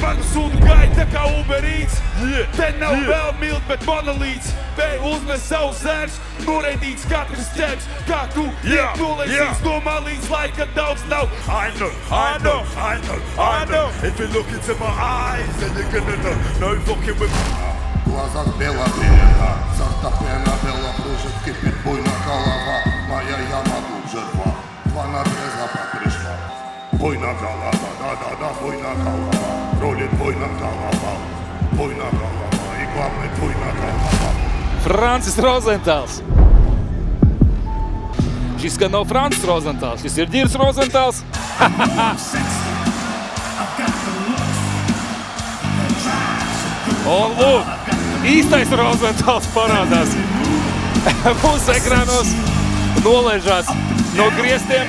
Man sūta gaita kā Uber Eats. Te nav vēl milti, bet monolīts. Te uzmes savus zērs, noraidīts katrs ķēps. Kā tu tiek nolaisīts no malīts, laika daudz nav. I know. If you look into my eyes, then you're gonna know. No fucking with me. В глазах бела пелена, сортопена, бела кружит, кипит буйна голова. Моя яма тут жертва, два надреза пришла. Буйна голова, да-да-да, буйна голова. Ролит буйна голова, и главный буйна голова. Francis Rozentāls. Šis gan nav Francis Rozentāls, šis ir Ģirs Rozentāls. Un lūk, īstais Rozentāls parādās mūsu ekrānos, nolaižās no griestiem.